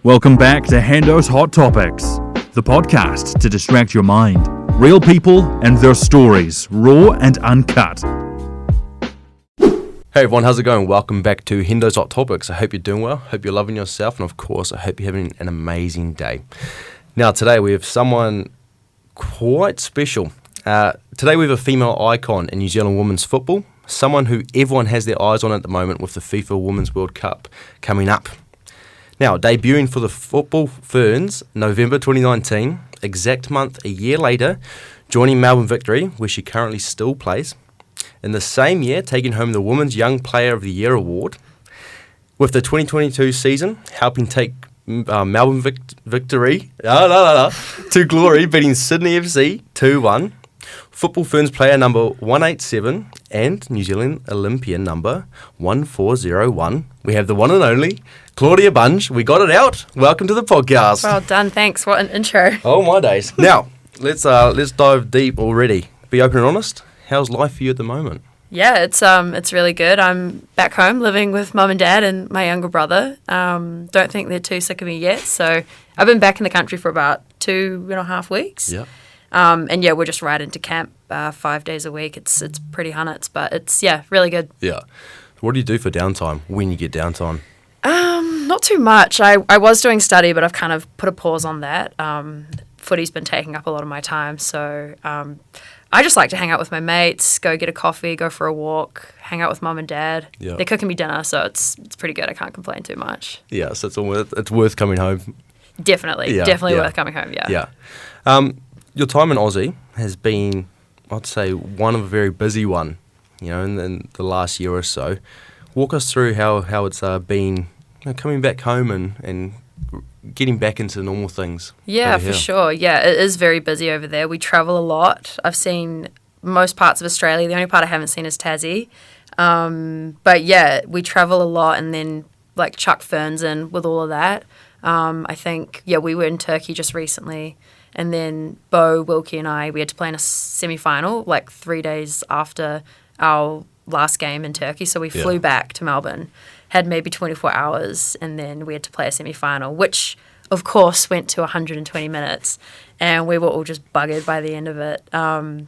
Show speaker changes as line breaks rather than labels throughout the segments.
Welcome back to Hendo's Hot Topics, the podcast to distract your mind. Real people and their stories, raw and uncut.
Hey everyone, how's it going? Welcome back to Hendo's Hot Topics. I hope you're doing well, hope you're loving yourself, and of course, I hope you're having an amazing day. Now, today we have someone quite special. Today we have a female icon in New Zealand women's football, someone who everyone has their eyes on at the moment with the FIFA Women's World Cup coming up. Now, debuting for the Football Ferns, November 2019, exact month a year later, joining Melbourne Victory, where she currently still plays. In the same year, taking home the Women's Young Player of the Year award. With the 2022 season, helping take Melbourne Victory to glory, beating Sydney FC 2-1. Football Ferns player number 187 and New Zealand Olympian number 1401. We have the one and only Claudia Bunge. We got it out. Welcome to the podcast.
Well done, thanks. What an intro.
Oh my days. Now, let's dive deep already. Be open and honest. How's life for you at the moment?
Yeah, it's really good. I'm back home living with mum and dad and my younger brother. Don't think they're too sick of me yet. So I've been back in the country for about 2.5 weeks.
Yeah.
And yeah, we're just right into camp 5 days a week. It's pretty hunnits, but it's, yeah, really good.
Yeah. What do you do for downtime when you get downtime?
Not too much. I was doing study, but I've kind of put a pause on that. Footy's been taking up a lot of my time, so I just like to hang out with my mates, go get a coffee, go for a walk, hang out with mum and dad. Yeah. They're cooking me dinner, so it's pretty good. I can't complain too much.
Yeah, so it's worth coming home.
Definitely worth coming home, yeah.
Yeah. Your time in Aussie has been, I'd say, one of a very busy one, in the last year or so. Walk us through how it's been coming back home and getting back into normal things.
Yeah, for sure. Yeah, it is very busy over there. We travel a lot. I've seen most parts of Australia. The only part I haven't seen is Tassie. But yeah, we travel a lot and then like chuck ferns in with all of that. I think, we were in Turkey just recently. And then Bo, Wilkie and I, we had to play in a semi-final like 3 days after our last game in Turkey. So we flew back to Melbourne, had maybe 24 hours, and then we had to play a semi-final, which, of course, went to 120 minutes. And we were all just buggered by the end of it. And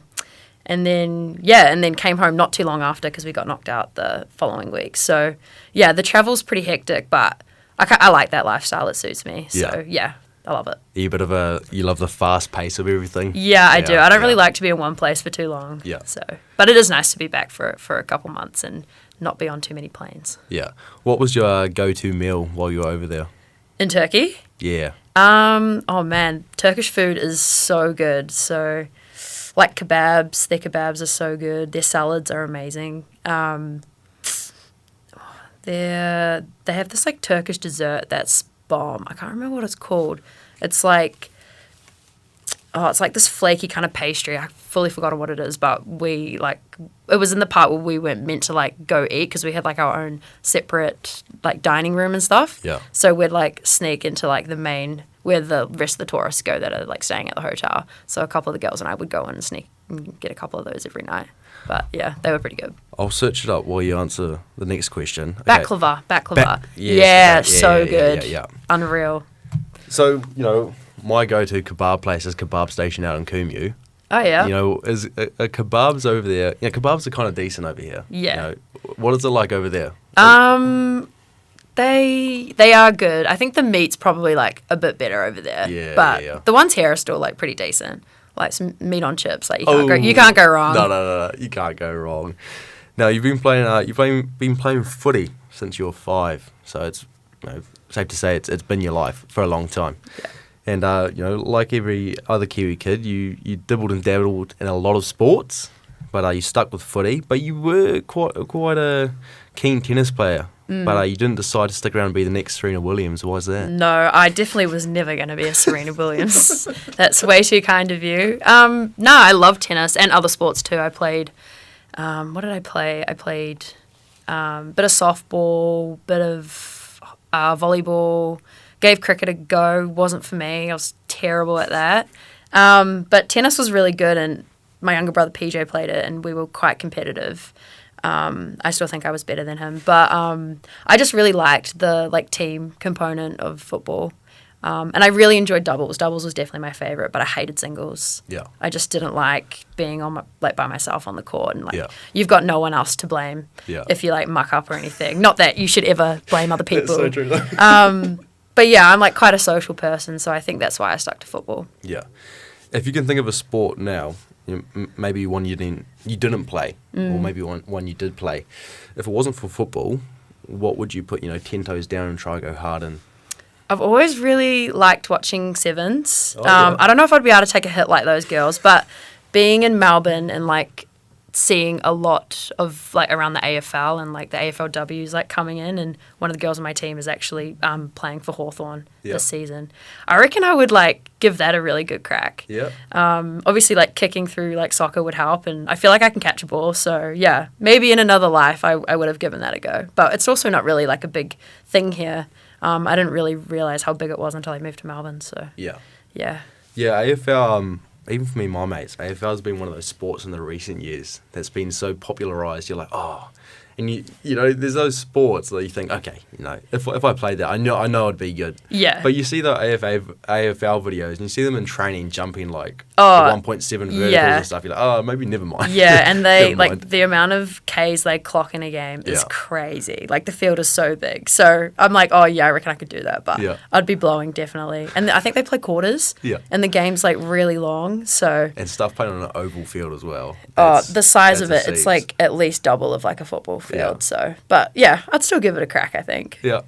then came home not too long after because we got knocked out the following week. So, yeah, the travel's pretty hectic, but I like that lifestyle. It suits me. So, yeah. I love it.
You love the fast pace of everything?
Yeah, I do. I don't really like to be in one place for too long.
Yeah.
But it is nice to be back for a couple months and not be on too many planes.
Yeah. What was your go-to meal while you were over there?
In Turkey?
Yeah.
Oh man, Turkish food is so good. So, like kebabs, their kebabs are so good. Their salads are amazing. They have this like Turkish dessert that's bomb. I can't remember what it's called. It's like this flaky kind of pastry. I fully forgotten what it is, but it was in the part where we weren't meant to like go eat because we had like our own separate like dining room and stuff.
Yeah.
So we'd like sneak into like the main where the rest of the tourists go that are like staying at the hotel. So a couple of the girls and I would go in and sneak and get a couple of those every night. But yeah, they were pretty good.
I'll search it up while you answer the next question. Okay.
Baklava.
Yes,
so good.
Yeah.
Unreal.
So, my go-to kebab place is Kebab Station out in Kumeu.
Oh, yeah?
Is kebabs over there? Kebabs are kind of decent over here.
Yeah.
What is it like over there?
They are good. I think the meat's probably like a bit better over there.
Yeah,
but the ones here are still like pretty decent. Like some meat on chips. Like you can't go wrong.
No, you can't go wrong. Now you've been playing footy since you were 5, so it's safe to say it's been your life for a long time.
Yeah.
And like every other Kiwi kid, you dibbled and dabbled in a lot of sports, but you stuck with footy. But you were quite a keen tennis player. But you didn't decide to stick around and be the next Serena Williams. Why is that?
No, I definitely was never going to be a Serena Williams. That's way too kind of you. No, I love tennis and other sports too. I played, what did I play? I played bit of softball, bit of volleyball, gave cricket a go. Wasn't for me. I was terrible at that. But tennis was really good, and my younger brother PJ played it, and we were quite competitive. I still think I was better than him, but I just really liked the team component of football. And I really enjoyed doubles. Doubles was definitely my favourite, but I hated singles.
Yeah.
I just didn't like being on by myself on the court, and
Yeah.
you've got no one else to blame if you muck up or anything. Not that you should ever blame other people.
That's so true though.
But yeah, I'm quite a social person, so I think that's why I stuck to football.
Yeah. If you can think of a sport now, maybe one you didn't play, or maybe one you did play. If it wasn't for football, what would you put, 10 toes down and try to go hard in?
I've always really liked watching sevens.
Oh, yeah.
I don't know if I'd be able to take a hit like those girls, but being in Melbourne and seeing a lot of around the AFL and the AFLWs coming in, and one of the girls on my team is actually playing for Hawthorn this season. I reckon I would give that a really good crack.
Yeah.
Obviously kicking through soccer would help, and I feel like I can catch a ball, so yeah, maybe in another life I would have given that a go. But it's also not really a big thing here. I didn't really realise how big it was until I moved to Melbourne, so
Yeah.
yeah.
Yeah, AFL, even for me and my mates, AFL has been one of those sports in the recent years that's been so popularised. You're like, oh, and there's those sports that you think, okay, if I played that, I know I'd be good.
Yeah.
But you see the AFL videos, and you see them in training jumping the 1.7 verticals and stuff. You're like, oh, maybe never mind.
Yeah, and they
Never mind.
the amount of Ks they clock in a game is
Yeah.
crazy. The field is so big. So I'm oh yeah, I reckon I could do that, but I'd be blowing definitely. And I think they play quarters.
Yeah.
And the game's really long, so.
And stuff playing on an oval field as well.
The size of it,
that's
it's at least double of a football field. So, but yeah, I'd still give it a crack, I think.
Yeah.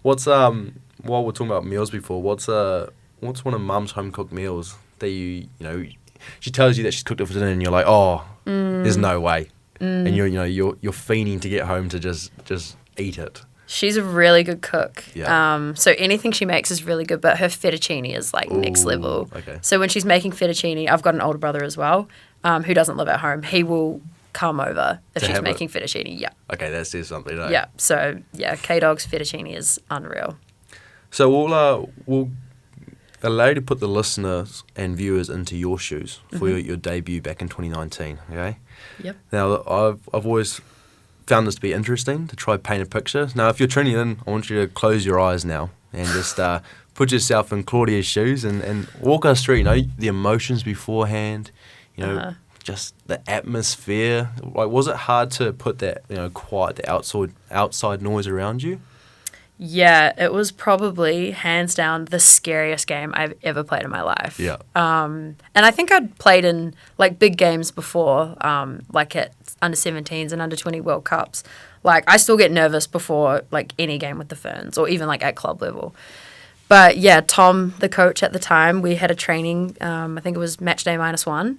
What's while we're talking about meals before, what's one of Mum's home cooked meals that she tells you that she's cooked it for dinner and you're like, oh, there's no way, and you're fiending to get home to just eat it.
She's a really good cook.
Yeah.
So anything she makes is really good, but her fettuccine is next level.
Okay.
So when she's making fettuccine, I've got an older brother as well, who doesn't live at home. He will come over if she's making fettuccine. Yeah.
Okay, that says something. Right?
Yeah. So yeah, K-Dog's fettuccine is unreal.
So we'll allow you to put the listeners and viewers into your shoes for your debut back in 2019. Okay.
Yep.
Now I've always found this to be interesting to try paint a picture. Now, if you're tuning in, I want you to close your eyes now and just put yourself in Claudia's shoes and walk us through. The emotions beforehand. Just the atmosphere. Was it hard to put that quiet, the outside noise around you?
Yeah, it was probably hands down the scariest game I've ever played in my life.
Yeah.
And I think I'd played in big games before, at under 17s and under 20 World Cups. I still get nervous before any game with the Ferns or even at club level. But yeah, Tom, the coach at the time, we had a training. I think it was match day -1.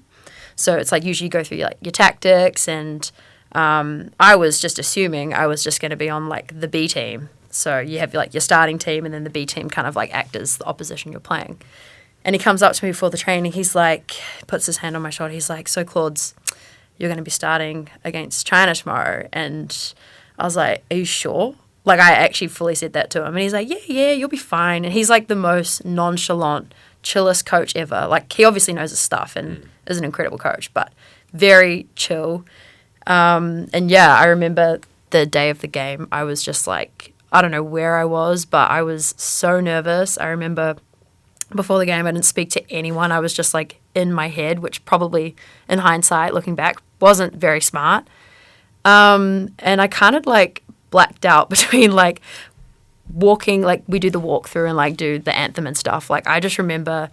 So it's usually you go through your tactics, and I was just assuming I was just going to be on the B team. So you have your starting team, and then the B team kind of act as the opposition you're playing. And he comes up to me before the training. He's puts his hand on my shoulder. He's so Claude's, you're going to be starting against China tomorrow. And I was like, are you sure? I actually fully said that to him. And he's like, yeah, you'll be fine. And he's the most nonchalant, chillest coach ever. He obviously knows his stuff and is an incredible coach, but very chill. And yeah, I remember the day of the game, I was just I don't know where I was, but I was so nervous. I remember before the game, I didn't speak to anyone. I was just in my head, which probably in hindsight, looking back, wasn't very smart. And I kind of blacked out between walking, we do the walkthrough and do the anthem and stuff. I just remember,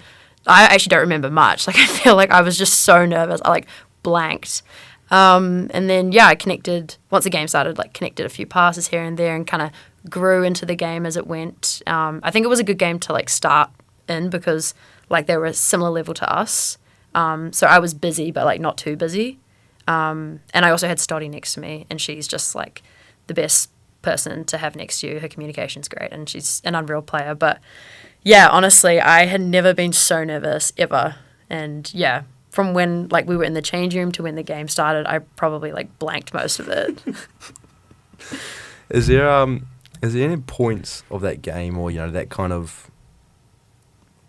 I actually don't remember much. I feel I was just so nervous. I blanked. And then, yeah, I connected, once the game started, connected a few passes here and there and kind of grew into the game as it went. I think it was a good game to start in because they were a similar level to us. So I was busy, but not too busy. And I also had Stoddy next to me, and she's just the best person to have next to you. Her communication's great, and she's an unreal player. But yeah, honestly, I had never been so nervous ever. And yeah, from when we were in the change room to when the game started, I probably blanked most of it.
Is there any points of that game or that kind of,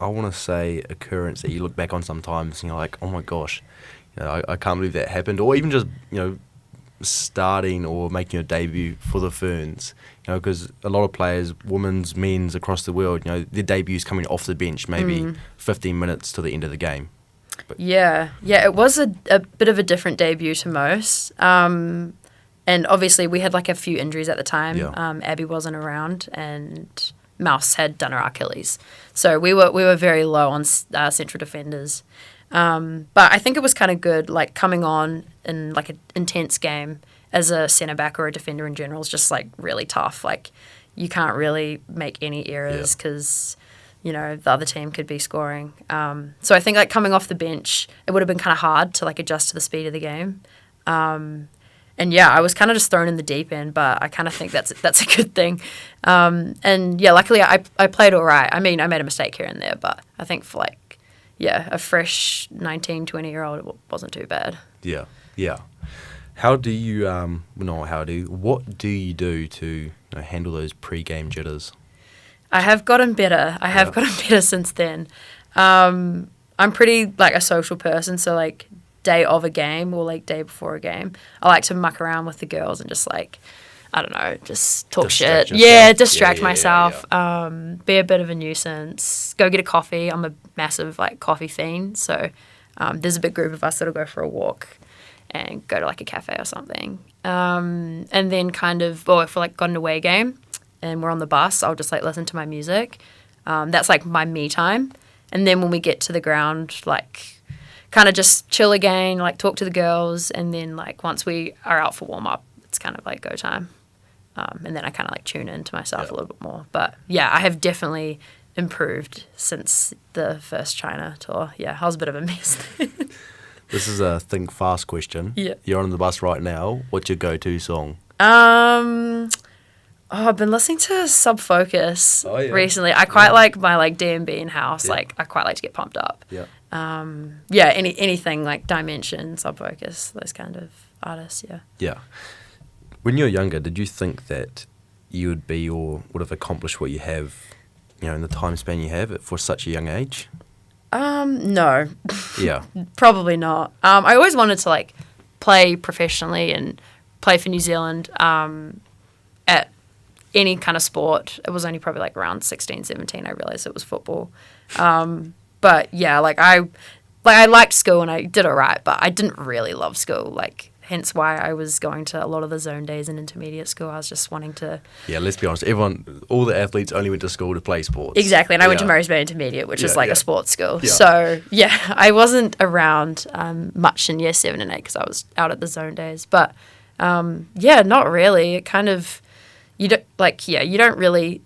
I want to say, occurrence that you look back on sometimes and you're like, oh my gosh, I can't believe that happened, or even just starting or making your debut for the Ferns? You know, because a lot of players, women's, men's across the world, you know, their debuts coming off the bench, maybe 15 minutes to the end of the game.
Yeah, it was a bit of a different debut to most. And obviously we had like a few injuries at the time.
Yeah.
Abby wasn't around and Mouse had done her Achilles. So we were very low on central defenders. But I think it was kind of good, like coming on in like an intense game as a centre back or a defender in general is just like really tough. Like you can't really make any errors because, you know, the other team could be scoring. So I think like coming off the bench, it would have been kind of hard to like adjust to the speed of the game. And yeah, I was kind of just thrown in the deep end, but I kind of think that's a good thing. And yeah, luckily I played all right. I mean, I made a mistake here and there, but I think for like, yeah, a fresh 19, 20-year-old, it wasn't too bad.
Yeah. What do you do to handle those pre-game jitters?
I have gotten better. I have gotten better since then. I'm pretty like a social person, so like day of a game or like day before a game, I like to muck around with the girls and just like, I don't know, just talk shit. Yeah, distract myself. Be a bit of a nuisance. Go get a coffee. I'm a massive like coffee fiend, so there's a big group of us that'll go for a walk and go to like a cafe or something. And then kind of, if we're like got an away game and we're on the bus, I'll just like listen to my music. That's like my me time. And then when we get to the ground, like kind of just chill again, like talk to the girls. And then like once we are out for warm up, it's kind of like go time. And then I kind of like tune into myself a little bit more. But yeah, I have definitely improved since the first China tour. Yeah, I was a bit of a mess.
This is a think fast question.
Yeah.
You're on the bus right now. What's your go-to song?
I've been listening to Sub Focus recently. I quite like my like D&B in house.
Yeah.
Like I quite like to get pumped up.
Yeah.
Anything like Dimension, Sub Focus, those kind of artists. Yeah.
Yeah. When you were younger, did you think that you would be or would have accomplished what you have, in the time span you have for such a young age?
No.
Yeah.
Probably not. I always wanted to like play professionally and play for New Zealand at any kind of sport. It was only probably like around 16, 17 I realised it was football. But yeah, I liked school and I did all right, but I didn't really love school. Hence why I was going to a lot of the zone days in intermediate school. I was just wanting to...
Yeah, let's be honest. All the athletes only went to school to play sports.
Exactly. And I went to Murray's Bay Intermediate, which is a sports school.
Yeah.
So, yeah, I wasn't around much in year 7 and 8 because I was out at the zone days. But, not really. It kind of... You don't really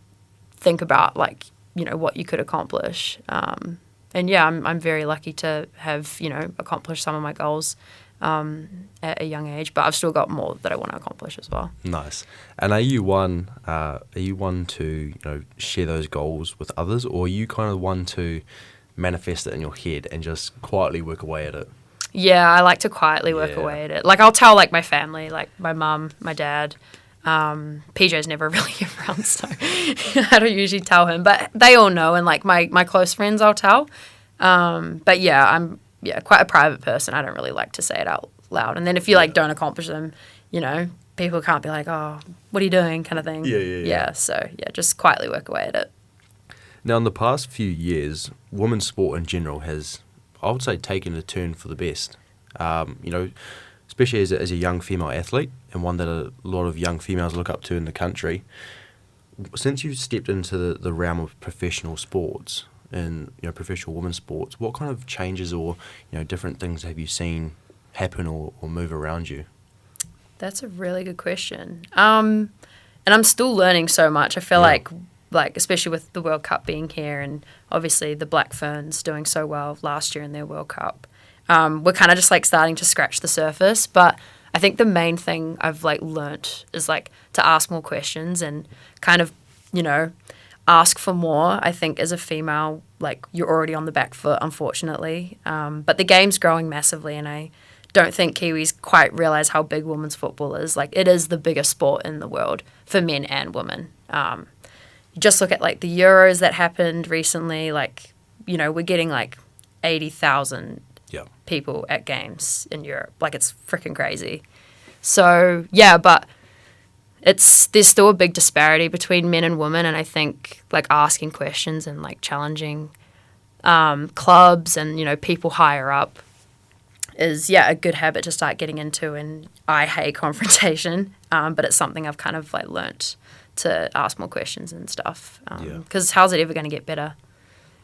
think about, what you could accomplish. I'm very lucky to have, accomplished some of my goals at a young age, but I've still got more that I want to accomplish as well.
Nice. And are you one to share those goals with others, or are you kind of one to manifest it in your head and just quietly work away at it? Yeah,
I like to quietly work away at it. I'll tell my family, my mum, my dad. PJ's never really around, so I don't usually tell him, but they all know, and my close friends I'll tell. But yeah, I'm quite a private person. I don't really like to say it out loud. And then if you don't accomplish them, people can't be like, oh, what are you doing, kind of thing. Yeah. So just quietly work away at it.
Now, in the past few years, women's sport in general has, I would say, taken a turn for the best. Especially as a young female athlete, and one that a lot of young females look up to in the country. Since you've stepped into the realm of professional sports and professional women's sports, what kind of changes or different things have you seen happen or move around you?
That's a really good question. And I'm still learning so much. I feel like especially with the World Cup being here, and obviously the Black Ferns doing so well last year in their World Cup. We're kind of just starting to scratch the surface, but I think the main thing I've learnt is to ask more questions and kind of ask for more. I think as a female, you're already on the back foot, unfortunately. But the game's growing massively, and I don't think Kiwis quite realise how big women's football is. It is the biggest sport in the world for men and women. You just look at the Euros that happened recently. We're getting 80,000 people at games in Europe. It's freaking crazy. So yeah, but there's still a big disparity between men and women, and I think like asking questions and like challenging clubs and people higher up is a good habit to start getting into. And I hate confrontation, but it's something I've kind of like learnt to ask more questions and stuff. Because how's it ever going to get better?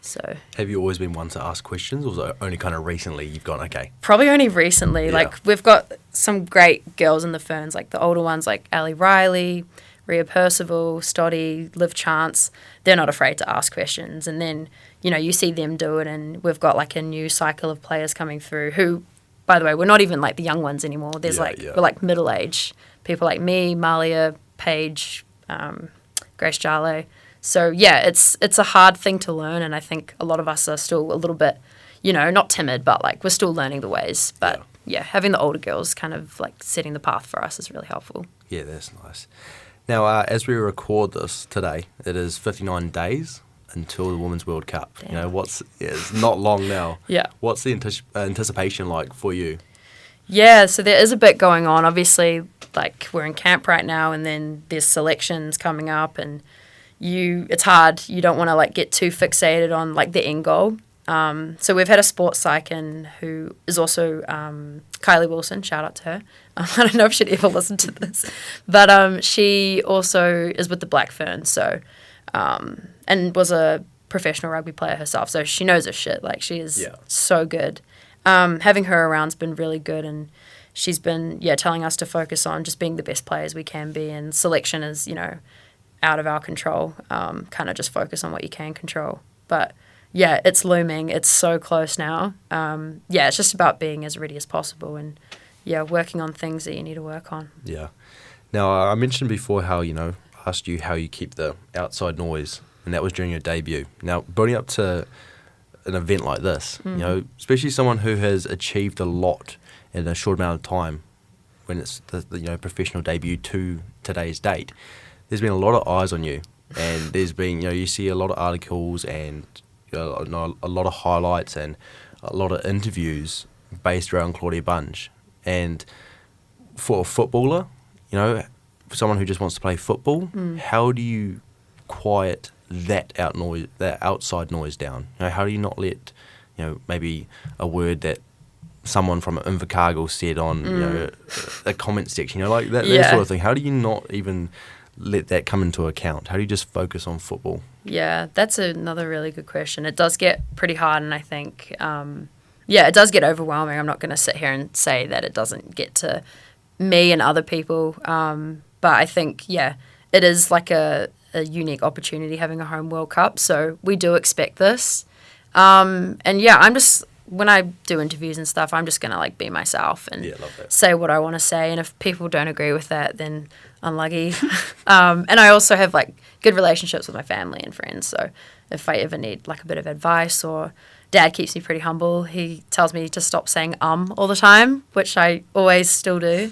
So
have you always been one to ask questions, or was it only kind of recently you've gone, okay?
Probably only recently.
Yeah.
Like we've got some great girls in the Ferns, like the older ones like Ali Riley, Rhea Percival, Stoddy, Liv Chance. They're not afraid to ask questions. And then, you see them do it, and we've got like a new cycle of players coming through who, by the way, we're not even like the young ones anymore. There's we're like middle age people like me, Malia, Paige, Grace Jarlow. So it's a hard thing to learn, and I think a lot of us are still a little bit, not timid, but like we're still learning the ways. But having the older girls kind of like setting the path for us is really helpful. Yeah,
that's nice. Now, as we record this today, it is 59 days until the Women's World Cup.
Damn.
It's not long now.
Yeah.
What's the anticipation like for you?
Yeah, so there is a bit going on. Obviously, like we're in camp right now, and then there's selections coming up, and it's hard. You don't want to like get too fixated on like the end goal. So we've had a sports psych-in who is also Kylie Wilson. Shout out to her. I don't know if she'd ever listen to this, but she also is with the Black Ferns. So and was a professional rugby player herself. So she knows her shit. Like she is so good. Having her around's been really good, and she's been telling us to focus on just being the best players we can be, and selection is out of our control. Kind of just focus on what you can control. But it's looming. It's so close now. It's just about being as ready as possible, and working on things that you need to work on.
Yeah. Now I mentioned before how asked you how you keep the outside noise, and that was during your debut. Now building up to an event like this, especially someone who has achieved a lot in a short amount of time, when it's the professional debut to today's date, there's been a lot of eyes on you, and there's been you see a lot of articles and a lot of highlights and a lot of interviews based around Claudia Bunge. And for a footballer, for someone who just wants to play football, how do you quiet that outside noise down? How do you not let maybe a word that someone from Invercargill said on a comment section, like that sort of thing? How do you not even let that come into account? How do you just focus on football?
Yeah, that's another really good question. It does get pretty hard, and I think it does get overwhelming. I'm not going to sit here and say that it doesn't get to me and other people, but I think it is like a unique opportunity having a home World Cup, so we do expect this. And I'm just, when I do interviews and stuff, I'm just going to like be myself and say what I want to say, and if people don't agree with that, then unlucky. And I also have like good relationships with my family and friends, so if I ever need like a bit of advice, or Dad keeps me pretty humble, he tells me to stop saying all the time, which I always still do.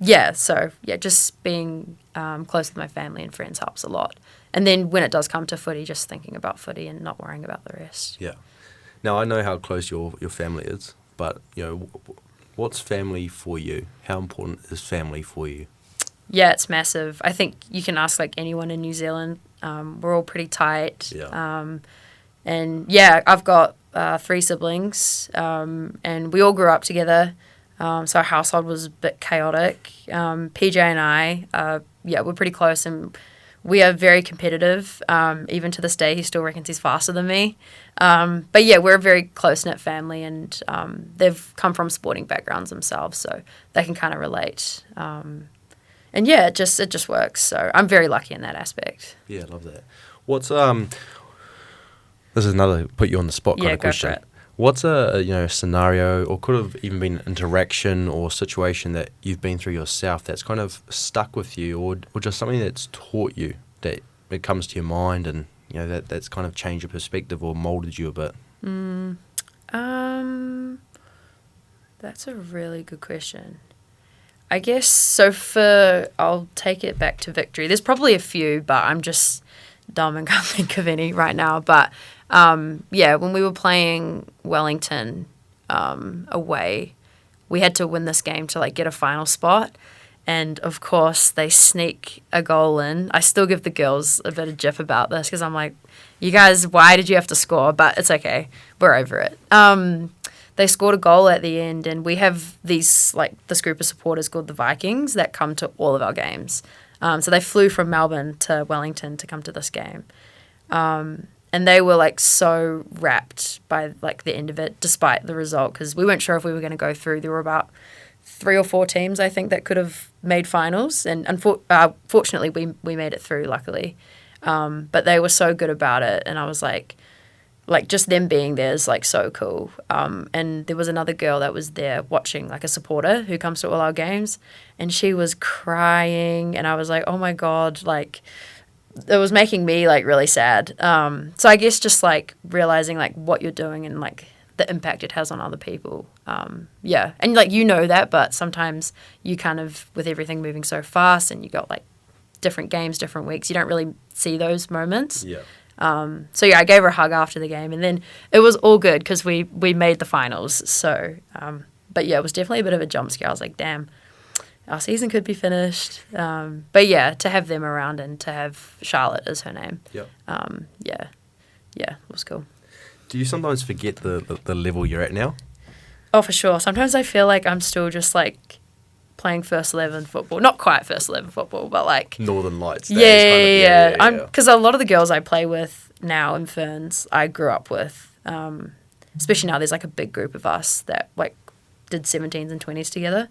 Just being close with my family and friends helps a lot. And then when it does come to footy, just thinking about footy and not worrying about the rest.
Yeah. Now, I know how close your family is, but, what's family for you? How important is family for you?
Yeah, it's massive. I think you can ask like anyone in New Zealand. We're all pretty tight.
Yeah.
I've got 3 siblings, and we all grew up together. So our household was a bit chaotic. PJ and I, we're pretty close, and we are very competitive. Even to this day, he still reckons he's faster than me. We're a very close-knit family, and they've come from sporting backgrounds themselves, so they can kind of relate. It just works. So I'm very lucky in that aspect.
Yeah, I love that. What's this is another put you on the spot kind of question.
Go for it.
What's a scenario, or could have even been an interaction or situation that you've been through yourself that's kind of stuck with you, or just something that's taught you, that it comes to your mind, and that's kind of changed your perspective or molded you a bit?
That's a really good question. I guess so. I'll take it back to victory. There's probably a few, but I'm just dumb and can't think of any right now. But when we were playing Wellington away, we had to win this game to like get a final spot. And of course, they sneak a goal in. I still give the girls a bit of jiff about this because I'm like, you guys, why did you have to score? But it's okay. We're over it. They scored a goal at the end, and we have this group of supporters called the Vikings that come to all of our games. So they flew from Melbourne to Wellington to come to this game. And they were like so wrapped by like the end of it, despite the result, because we weren't sure if we were going to go through. There were about 3 or 4 teams, I think, that could have made finals. And fortunately, we made it through, luckily. But they were so good about it. And I was like just them being there is like so cool. And there was another girl that was there watching, like a supporter who comes to all our games. And she was crying. And I was like, oh my God, like it was making me like really sad. So I guess just like realizing like what you're doing and like the impact it has on other people. Yeah. And like, you know that, but sometimes you kind of, with everything moving so fast and you got like different games, different weeks, you don't really see those moments.
Yeah.
So yeah, I gave her a hug after the game, and then it was all good because we made the finals. So, but yeah, it was definitely a bit of a jump scare. I was like, damn, our season could be finished. But yeah, to have them around and to have Charlotte as her name.
Yep.
Yeah, it was cool.
Do you sometimes forget the level you're at now?
Oh, for sure. Sometimes I feel like I'm still just like playing first 11 football. Not quite first 11 football, but like
Northern Lights.
Yeah. Because a lot of the girls I play with now in Ferns, I grew up with. Especially now, there's like a big group of us that like did 17s and 20s together.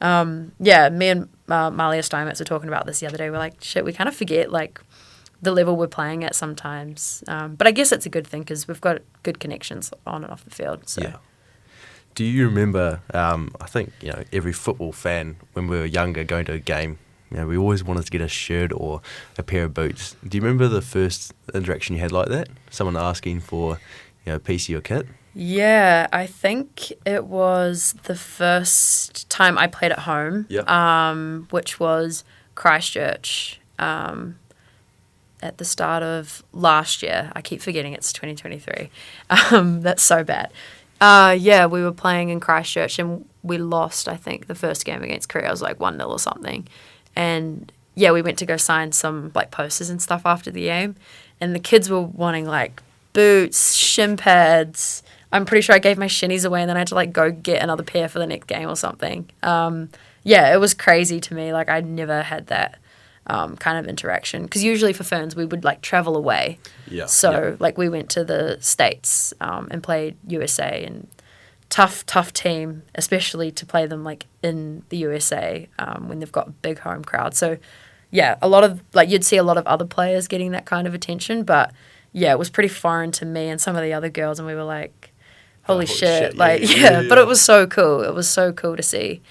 Yeah, me and Malia Steinmetz were talking about this the other day. We're like, shit, we kind of forget like the level we're playing at sometimes. But I guess it's a good thing because we've got good connections on and off the field. So. Yeah.
Do you remember, I think, every football fan, when we were younger, going to a game, we always wanted to get a shirt or a pair of boots. Do you remember the first interaction you had like that? Someone asking for, a piece of your kit?
Yeah, I think it was the first time I played at home, which was Christchurch at the start of last year. I keep forgetting it's 2023. That's so bad. Yeah, we were playing in Christchurch and we lost, I think, the first game against Korea. It was like 1-0 or something. And yeah, we went to go sign some like posters and stuff after the game. And the kids were wanting like boots, shin pads. I'm pretty sure I gave my shinnies away and then I had to like go get another pair for the next game or something. Yeah, it was crazy to me. Like I'd never had that kind of interaction. Because usually for Ferns, we would like travel away.
Yeah.
So like we went to the States and played USA, and tough team, especially to play them like in the USA when they've got a big home crowd. So yeah, a lot of like you'd see a lot of other players getting that kind of attention, but yeah, it was pretty foreign to me and some of the other girls, and we were like, holy shit. Like yeah, but it was so cool. It was so cool to see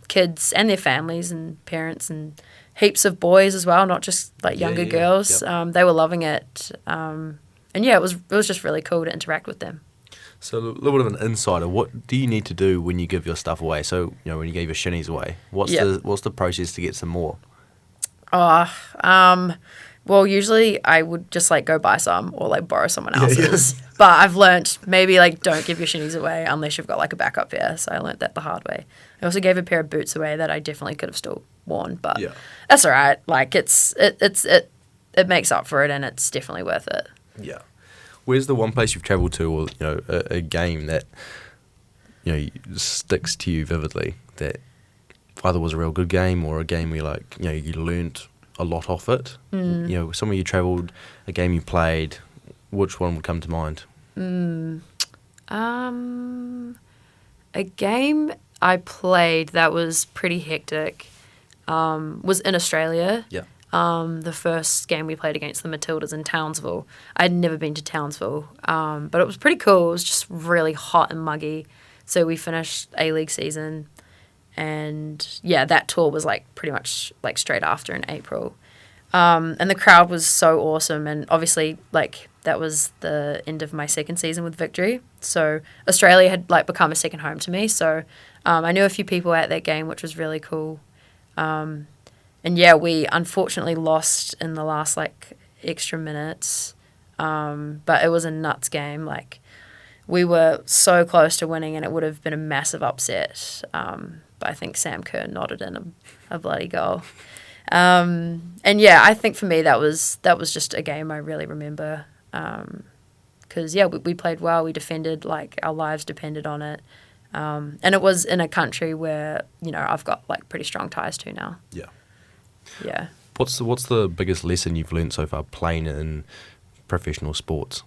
kids and their families and parents and heaps of boys as well, not just like younger girls. Yep. They were loving it. And yeah, it was just really cool to interact with them.
So a little bit of an insider. What do you need to do when you give your stuff away? So, when you gave your shinnies away, what's the process to get some more?
Well, usually I would just like go buy some or like borrow someone else's. But I've learnt maybe like don't give your shinnies away unless you've got like a backup pair. So I learnt that the hard way. I also gave a pair of boots away that I definitely could have still worn, but that's all right. Like it makes up for it, and it's definitely worth it.
Yeah. Where's the one place you've travelled to, or a game that sticks to you vividly, that either was a real good game or a game where like you learnt a lot off it? Somewhere you travelled, a game you played, which one would come to mind?
A game I played that was pretty hectic was in Australia.
Yeah.
The first game we played against the Matildas in Townsville. I'd never been to Townsville, but it was pretty cool. It was just really hot and muggy. So we finished A-League season, and yeah, that tour was like pretty much like straight after in April. And the crowd was so awesome, and obviously like that was the end of my second season with Victory. So Australia had like become a second home to me. So I knew a few people at that game, which was really cool. And yeah, we unfortunately lost in the last like extra minutes. But it was a nuts game. Like we were so close to winning, and it would have been a massive upset. But I think Sam Kerr nodded in a bloody goal. And yeah, I think for me that was just a game I really remember. Because we played well, we defended like our lives depended on it. And it was in a country where, I've got like pretty strong ties to now.
Yeah.
Yeah.
What's the biggest lesson you've learned so far playing in professional sports?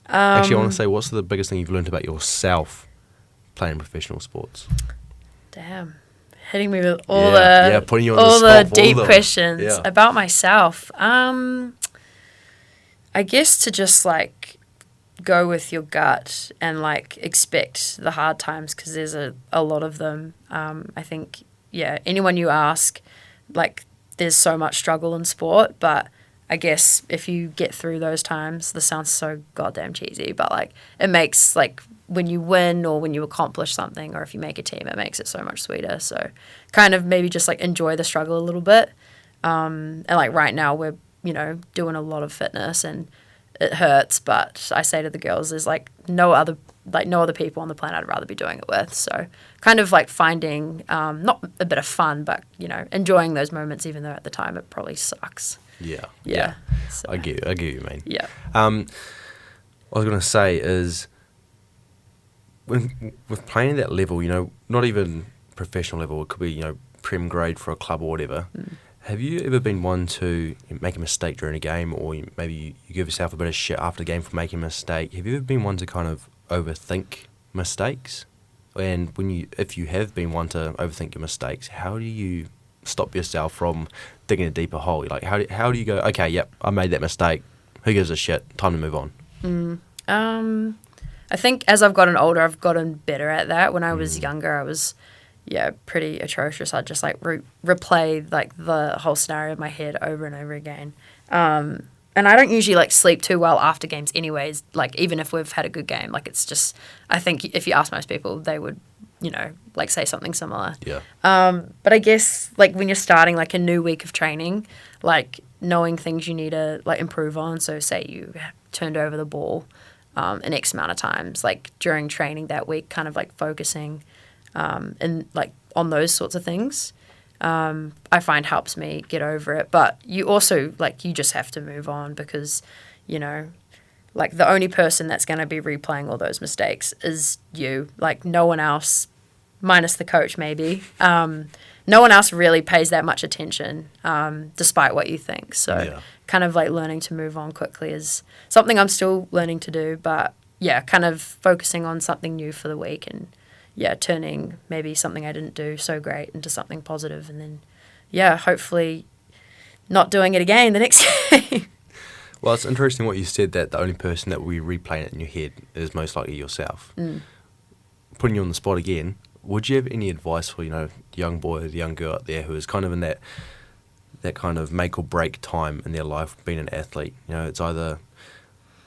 Actually, I want to say, what's the biggest thing you've learned about yourself playing professional sports?
Damn. Hitting me with all
putting you on the spot for
deep
all
questions about myself. I guess to just like go with your gut and like expect the hard times, because there's a lot of them. I think, anyone you ask, like there's so much struggle in sport, but I guess if you get through those times, this sounds so goddamn cheesy, but like it makes like when you win or when you accomplish something, or if you make a team, it makes it so much sweeter. So kind of maybe just like enjoy the struggle a little bit. And like right now we're, doing a lot of fitness and it hurts, but I say to the girls, there's like no other people on the planet I'd rather be doing it with. So kind of like finding, not a bit of fun, but, enjoying those moments, even though at the time it probably sucks.
Yeah.
So,
I get what you mean.
Yeah.
What I was going to say is, with playing at that level, not even professional level, it could be, prem grade for a club or whatever. Have you ever been one to make a mistake during a game, or maybe you give yourself a bit of shit after the game for making a mistake? Have you ever been one to kind of overthink mistakes? And if you have been one to overthink your mistakes, how do you stop yourself from digging a deeper hole? Like how do you go, okay, yep, I made that mistake, who gives a shit, time to move on?
I think as I've gotten older, I've gotten better at that. When I was younger, I was pretty atrocious. I'd just like replay like the whole scenario in my head over and over again. And I don't usually like sleep too well after games anyways, like even if we've had a good game. Like it's just, I think if you ask most people, they would, like say something similar.
Yeah.
But I guess like when you're starting like a new week of training, like knowing things you need to like improve on. So say you turned over the ball an X amount of times, like during training that week, kind of like focusing and like on those sorts of things, I find helps me get over it. But you also like you just have to move on, because like the only person that's going to be replaying all those mistakes is you. Like no one else, minus the coach maybe. No one else really pays that much attention, despite what you think. So kind of like learning to move on quickly is something I'm still learning to do. But kind of focusing on something new for the week and turning maybe something I didn't do so great into something positive, and then hopefully not doing it again the next game.
Well, it's interesting what you said, that the only person that will be replaying it in your head is most likely yourself. Putting you on the spot again, would you have any advice for, the young boy or the young girl out there who is kind of in that kind of make or break time in their life being an athlete? It's either,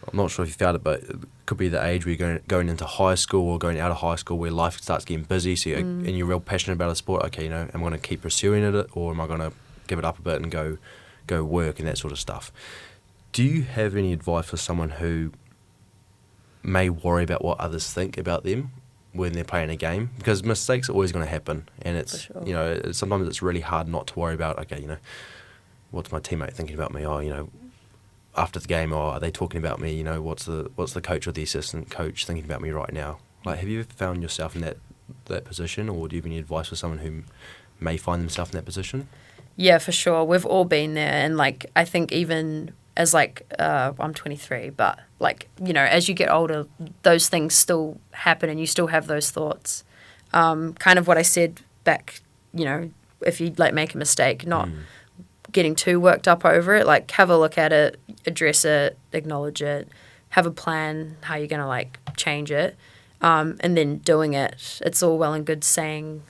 I'm not sure if you felt it, but it could be the age where you're going into high school or going out of high school where life starts getting busy, so and you're real passionate about a sport. Okay, am I going to keep pursuing it, or am I going to give it up a bit and go work and that sort of stuff? Do you have any advice for someone who may worry about what others think about them when they're playing a game? Because mistakes are always going to happen, and it's sometimes it's really hard not to worry about, okay, what's my teammate thinking about me? Or after the game, or are they talking about me? What's the coach or the assistant coach thinking about me right now? Like, have you ever found yourself in that position, or do you have any advice for someone who may find themselves in that position? Yeah,
for sure. We've all been there, and like I think even as like I'm 23, but like as you get older, those things still happen, and you still have those thoughts. Kind of what I said back, if you like make a mistake, not getting too worked up over it. Like have a look at it, address it, acknowledge it, have a plan how you're gonna like change it, and then doing it. It's all well and good saying,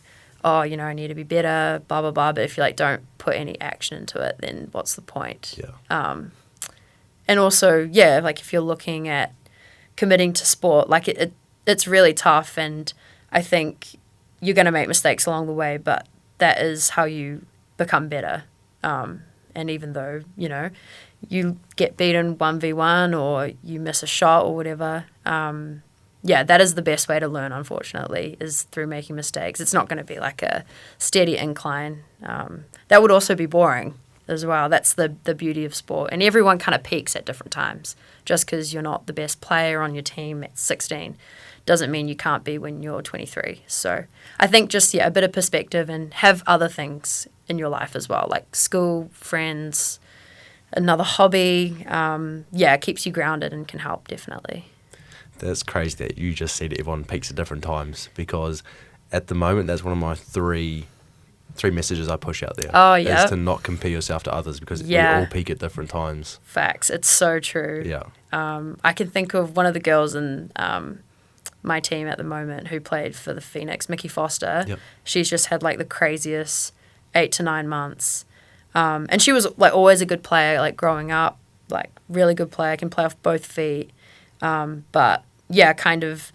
oh, I need to be better, blah blah blah. But if you like don't put any action into it, then what's the point? And also, like if you're looking at committing to sport, like it's really tough, and I think you're going to make mistakes along the way, but that is how you become better. And even though, you know, you get beaten 1v1 or you miss a shot or whatever, that is the best way to learn, unfortunately, is through making mistakes. It's not going to be like a steady incline. That would also be boring as well. That's the beauty of sport. And everyone kind of peaks at different times. Just because you're not the best player on your team at 16 doesn't mean you can't be when you're 23. So I think just, a bit of perspective and have other things in your life as well, like school, friends, another hobby. It keeps you grounded and can help, definitely.
That's crazy that you just said everyone peaks at different times, because at the moment that's one of my three messages I push out there.
Oh, yeah.
Is to not compare yourself to others, because we all peak at different times.
Facts. It's so true.
Yeah.
I can think of one of the girls in my team at the moment who played for the Phoenix, Mickey Foster.
Yep.
She's just had like the craziest 8 to 9 months. And she was like always a good player, like growing up, like really good player, can play off both feet. But kind of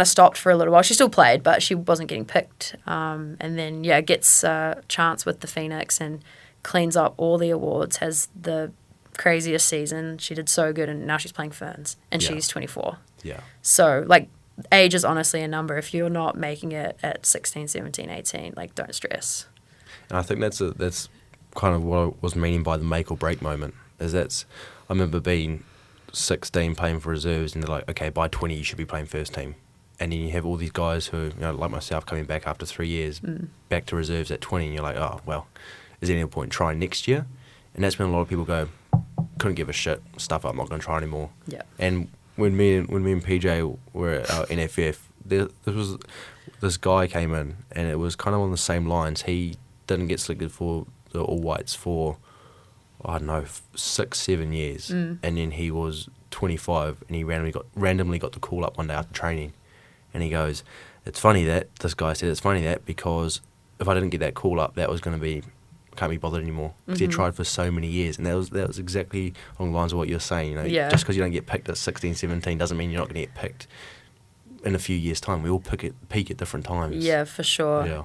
stopped for a little while. She still played, but she wasn't getting picked. And then, gets a chance with the Phoenix and cleans up all the awards, has the craziest season. She did so good, and now she's playing Ferns, and she's 24.
Yeah.
So, like, age is honestly a number. If you're not making it at 16, 17, 18, like, don't stress.
And I think that's kind of what I was meaning by the make or break moment. I remember being 16 playing for reserves, and they're like, okay, by 20 you should be playing first team. And then you have all these guys who, like myself, coming back after 3 years, back to reserves at 20, and you're like, oh, well, is there any point trying next year? And that's when a lot of people go, couldn't give a shit, stuff up, I'm not going to try anymore.
Yeah.
And when me and PJ were at our NFF, this guy came in, and it was kind of on the same lines. He didn't get selected for the All Whites for, I don't know, 6-7 years, and then he was 25, and he randomly got the call up one day after training, and he goes, this guy said, it's funny that because if I didn't get that call up, that was going to be, can't be bothered anymore, because he had tried for so many years. And that was exactly along the lines of what you're saying. Just because you don't get picked at 16, 17 doesn't mean you're not going to get picked in a few years' time. We all peak at different times.
Yeah, for sure.
Yeah.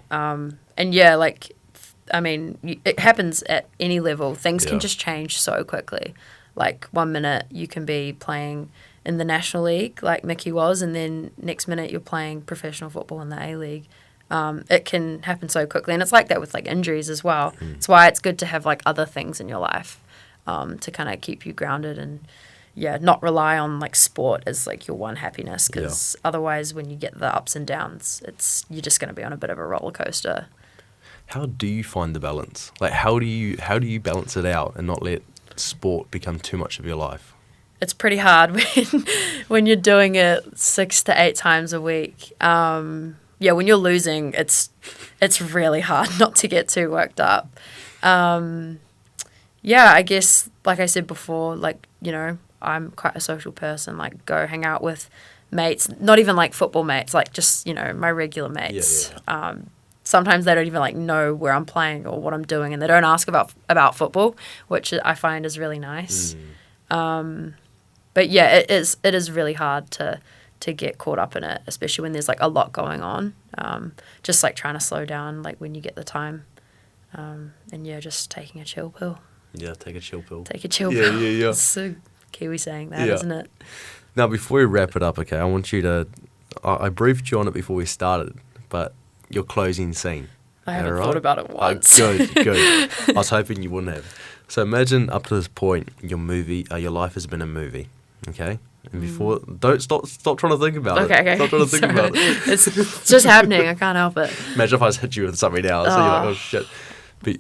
It happens at any level. Things can just change so quickly. Like 1 minute you can be playing in the National League like Mickey was, and then next minute you're playing professional football in the A-League. It can happen so quickly, and it's like that with like injuries as well. It's why it's good to have like other things in your life to kind of keep you grounded and not rely on like sport as like your one happiness, because otherwise when you get the ups and downs, you're just going to be on a bit of a roller coaster.
How do you find the balance? Like how do you balance it out and not let sport become too much of your life?
It's pretty hard when you're doing it 6 to 8 times a week. When you're losing, it's really hard not to get too worked up. I guess, like I said before, like, I'm quite a social person, like go hang out with mates, not even like football mates, like just, my regular mates. Sometimes they don't even like know where I'm playing or what I'm doing, and they don't ask about football, which I find is really nice. But it is really hard to get caught up in it, especially when there's like a lot going on. Just like trying to slow down, like when you get the time, and just taking a chill pill.
Yeah, take a chill pill.
Take a chill pill.
Yeah.
It's a Kiwi saying that, isn't it?
Now, before we wrap it up, okay, I want you to. I briefed you on it before we started, but your closing scene.
I haven't thought about it once.
Good. I was hoping you wouldn't have. So imagine up to this point, your life has been a movie, okay? And before, don't stop trying to think about it.
Okay.
Stop trying to think about it.
It's just happening. I can't help it.
Imagine if I just hit you with something else. So you're like, oh shit.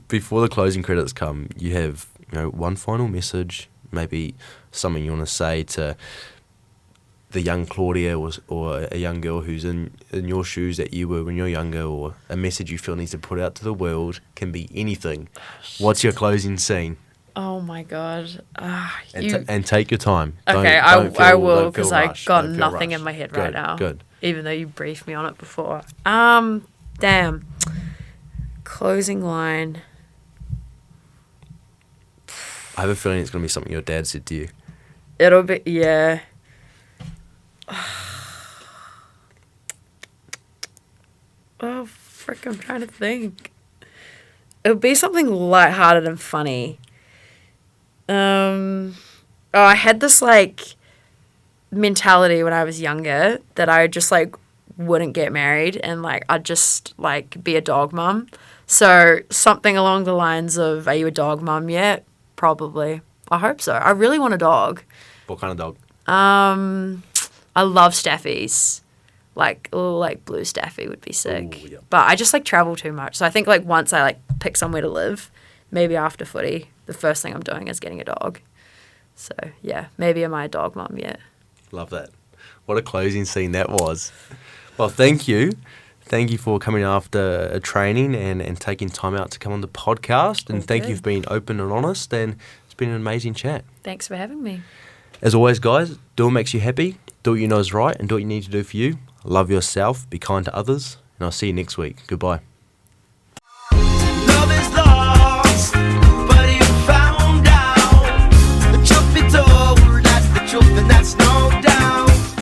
Before the closing credits come, you have one final message, maybe something you want to say to the young Claudia or a young girl who's in your shoes that you were when you're younger, or a message you feel needs to put out to the world. Can be anything. What's your closing scene?
Oh my god!
And take your time.
Okay, I will, because I got nothing in my head right now.
Good.
Even though you briefed me on it before. Damn. Closing line.
I have a feeling it's going to be something your dad said to you.
It'll be Oh frick! I'm trying to think. It would be something lighthearted and funny. I had this like mentality when I was younger that I just like wouldn't get married and like I'd just like be a dog mum. So something along the lines of, are you a dog mum yet? Probably. I hope so. I really want a dog.
What kind of dog?
I love staffies. Like, a little like blue staffy would be sick.
Ooh, yeah.
But I just like travel too much. So I think like once I like pick somewhere to live, maybe after footy, the first thing I'm doing is getting a dog. So yeah, maybe am I a dog mum yet?
Love that. What a closing scene that was. Well, thank you. Thank you for coming after a training and taking time out to come on the podcast. And thank you for being open and honest. And it's been an amazing chat.
Thanks for having me.
As always, guys, do what makes you happy, do what you know is right, and do what you need to do for you. Love yourself, be kind to others, and I'll see you next week. Goodbye.
Love is lost.